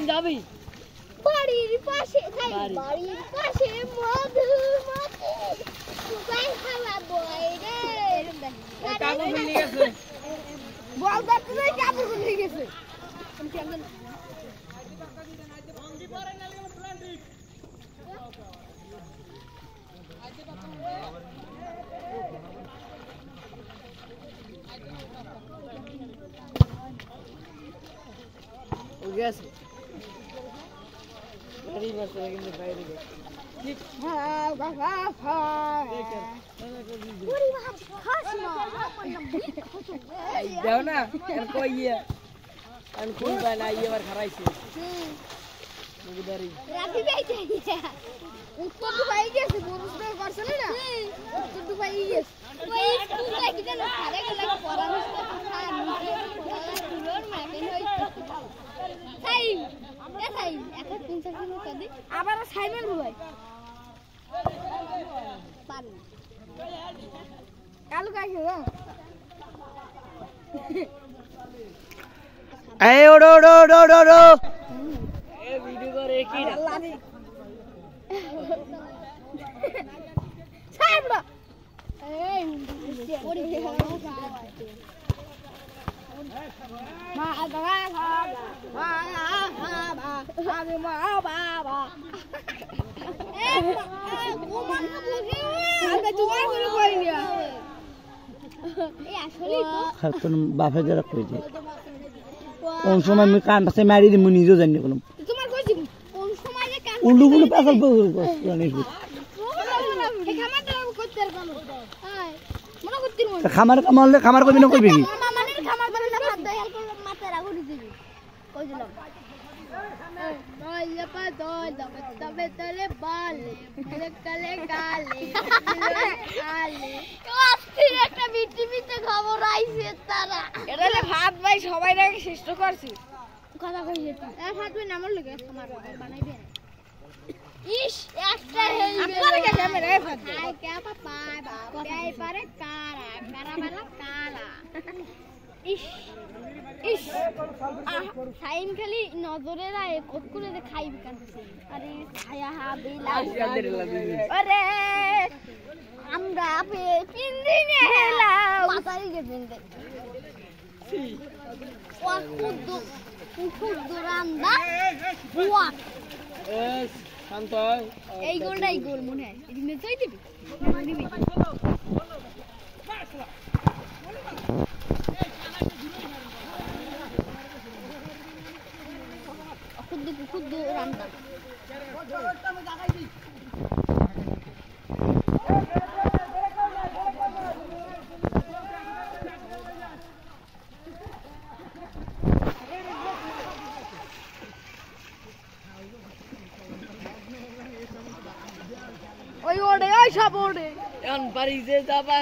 যাবি বাড়ির পাশে বাড়ির পাশে মধুমতি সুগাই খাওয়া বই রে কাপড় খুলে গেছে বল করতে নাই কাপড় খুলে গেছে বন্ধি পরে না লাগে প্লান্টিক ও গেছে গাড়ি বসে কিন্তু বাইরে গেছে হ্যাঁ বাবা হ্যাঁ ওরে বাবা খাস না দাও না আর কইয়া আর কোন বানা এবার খারাইছে মুগদারি রাখি বাইতে উত্তর দুবাই গেছে বরুসটা করছ না উত্তর দুবাই গেছে ওই স্কুল লাগি যেন সারে গেল পরামর্শ কথা নিচে পুরোর মাকে হইছে সাইম এ সাইম এখন 50 কিলো কদি আবার সাইমের ভাই পানি কালু কাছে না এই ওড়ো ওড়ো ওড়ো ওড়ো এ ভিডিও করে কি না সাইমরা এই ওরে মা বাবা মা বাবা আমি মা বাবা এ ও মা বুঝি আমি তোমার করে কইনি এই আসলে তো খাতন বাপে যারা কইছে কোন সময় আমি কানটাতে মারি দিমু নিজেও জানি কোন তোমার কইছি কোন সময় যে কান উল্লু গুলো পাগল পাগল জানিস এই খামারটা করতে পারবো হাই মনে করতে মনে খামার কামালে খামার কইবি না কইবি কি মামানের খামার বানালে না ভাত দেই অল্প মাথা রাখো দিবি কই দিলাম দই পা দই তবে তলে বালে মেরে কালে গালে আলে আস্তির একটা বিটিভিতে খবর আইছে তারা এটালে ভাত ভাই সবাই নাকি শেষ করছি কথা কইছে তুই এ ভাত ভাই নামল লাগে খামার বানাইবে ইস একটা হেই আপনার কে ক্যামেরা এ ভাত আই কে পাপা বাবাই পারে কারা কারা বালা কারা ইস ইস সাইন খালি নজরে রায় কত করে খাইবি কানতেছে আরে ছায়া হাবে আরে আমরা পে তিন দিনে হেলাম মাথায় গেছেন ওয়া কুদ্দু রান্দা ওয়া এস শান্ত এই গোলটাই গোল মনে হয় এদিকে চাই দিবি দিবি কুদ্দু রান্দা ওই ওড়ে ওই সব ওড়ে এখন বাড়ি যে যাবা